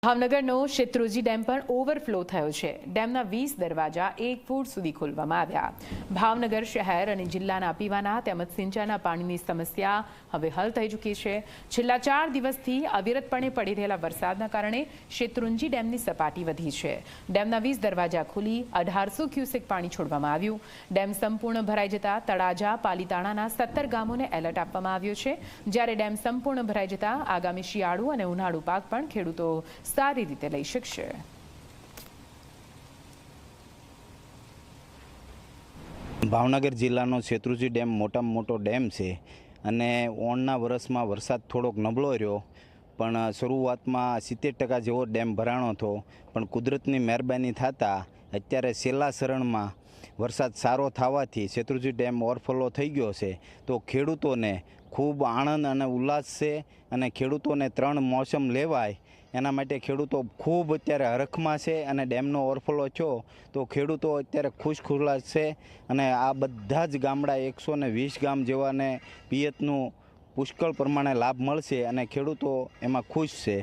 ભાવનગરનો Shetrunji dam પણ overflow થયો છે। ડેમના 20 દરવાજા 1 ફૂટ સુધી ખોલવામાં આવ્યા। ભાવનગર શહેર અને જિલ્લાના પીવાના તેમજ સિંચાઈના પાણીની સમસ્યા હવે હલ થઈ ચૂકી છે। છેલ્લા 4 દિવસથી અવિરતપણે પડી રહેલા વરસાદના કારણે શેત્રુંજી ડેમની સપાટી વધી છે। ડેમના 20 દરવાજા ખુલી 1800 ક્યુસેક પાણી છોડવામાં આવ્યું। ડેમ સંપૂર્ણ ભરાઈ જતા તળાજા પાલીતાણાના 17 ગામોને એલર્ટ આપવામાં આવ્યો છે। જ્યારે ડેમ સંપૂર્ણ ભરાઈ જતા આગામી શિયાળુ અને ઉનાળુ પાક પણ ખેડૂતો સારી રીતે લઈ શકશે। ભાવનગર જિલ્લાનો શેત્રુંજી ડેમ મોટામાં મોટો ડેમ છે અને ઓણના વર્ષમાં વરસાદ થોડોક નબળો રહ્યો, પણ શરૂઆતમાં 70% જેવો ડેમ ભરાણો હતો। પણ કુદરતની મહેરબાની થતાં અત્યારે છેલ્લા ચરણમાં વરસાદ સારો થવાથી શેત્રુંજી ડેમ ઓવરફ્લો થઈ ગયો છે। તો ખેડૂતોને ખૂબ આનંદ અને ઉલ્લાસ છે અને ખેડૂતોને 3 મોસમ લેવાય એના માટે ખેડૂતો ખૂબ અત્યારે હરખમાં છે અને ડેમનો ઓવરફ્લો થયો તો ખેડૂતો અત્યારે ખુશખુલ્લાસ છે અને આ બધા જ ગામડા 120 ગામ જેવાને પિયતનું પુષ્કળ પ્રમાણે લાભ મળશે અને ખેડૂતો એમાં ખુશ છે।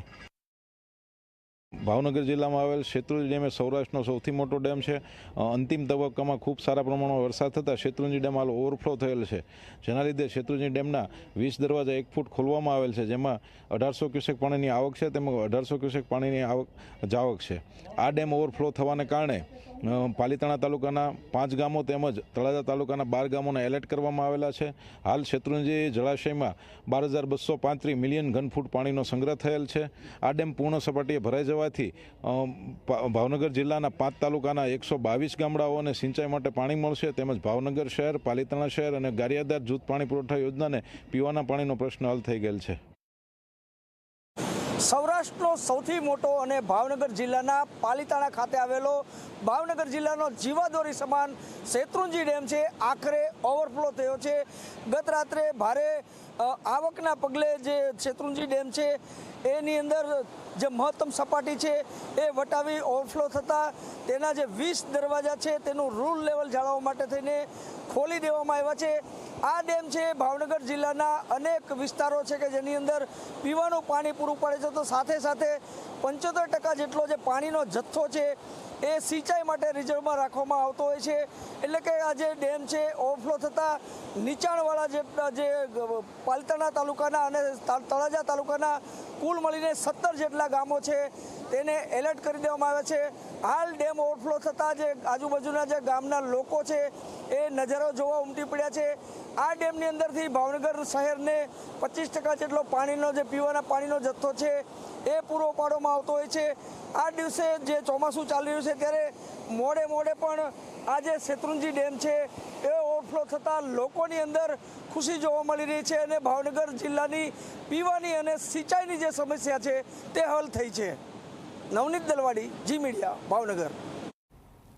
ભાવનગર જિલ્લામાં આવેલ શેત્રુંજી ડેમ એ સૌરાષ્ટ્રનો સૌથી મોટો ડેમ છે। અંતિમ તબક્કામાં ખૂબ સારા પ્રમાણમાં વરસાદ થતાં શેત્રુંજી ડેમ હાલ ઓવરફ્લો થયેલ છે, જેના લીધે શેત્રુંજી ડેમના 20 દરવાજા 1 ફૂટ ખોલવામાં આવેલ છે, જેમાં 1800 ક્યુસેક પાણીની આવક છે, તેમાં 1800 ક્યુસેક પાણીની જાવક છે। આ ડેમ ઓવરફ્લો થવાને કારણે પાલીતાણા તાલુકાના 5 ગામો તેમજ તળાજા તાલુકાના 12 ગામોને એલર્ટ કરવામાં આવેલા છે। હાલ શેત્રુંજી જળાશયમાં 12,235 મિલિયન ઘનફૂટ પાણીનો સંગ્રહ થયેલ છે। આ ડેમ પૂર્ણ સપાટીએ ભરાઈ જવાથી ભાવનગર જિલ્લાના 5 તાલુકાના 122 ગામડાઓને સિંચાઈ માટે પાણી મળશે, તેમજ ભાવનગર શહેર, પાલીતાણા શહેર અને ગારિયાધાર જૂથ પાણી પુરવઠા યોજનાને પીવાના પાણીનો પ્રશ્ન હલ થઈ ગયેલ છે। સૌરાષ્ટ્રનો સૌથી મોટો અને ભાવનગર જિલ્લાના પાલીતાણા ખાતે આવેલો ભાવનગર જિલ્લાનો જીવાદોરી સમાન શેત્રુંજી ડેમ છે, આખરે ઓવરફ્લો થયો છે। ગત રાત્રે ભારે આવકના પગલે જે શેત્રુંજી ડેમ છે એની અંદર જે મહત્તમ સપાટી છે એ વટાવી ઓવરફ્લો થતાં તેના જે 20 દરવાજા છે તેનું રૂલ લેવલ જાળવવા માટે થઈને ખોલી દેવામાં આવ્યા છે। આ ડેમ છે ભાવનગર જિલ્લાના અનેક વિસ્તારો છે કે જેની અંદર પીવાનું પાણી પૂરું પાડે છે, તો સાથે સાથે 75% જેટલો જે પાણીનો જથ્થો છે એ સિંચાઈ માટે રિઝર્વમાં રાખવામાં આવતો હોય છે। એટલે કે આ જે ડેમ છે ઓવરફ્લો થતાં નીચાણવાળા જે પાલીતાણા તાલુકાના અને તળાજા તાલુકાના કુલ મળીને 17 જેટલા ગામો છે તેને એલર્ટ કરી દેવામાં આવ્યા છે। હાલ ડેમ ઓવરફ્લો થતાં જે આજુબાજુના જે ગામના લોકો છે એ નજારો જોવા ઉમટી પડ્યા છે। આ ડેમની અંદરથી ભાવનગર શહેરને 25% જેટલો પાણીનો જે પીવાના પાણીનો જથ્થો છે એ પૂરો પાડવામાં આવતો હોય છે। આ દિવસે જે ચોમાસું ચાલી રહ્યું છે ત્યારે મોડે પણ આ જે શેત્રુંજી ડેમ છે એ ઓવરફ્લો થતાં લોકોની અંદર ખુશી જોવા મળી રહી છે અને ભાવનગર જિલ્લાની પીવાની અને સિંચાઈની જે સમસ્યા છે તે હલ થઈ છે। નવનીત દલવાડી, જી મીડિયા, ભાવનગર।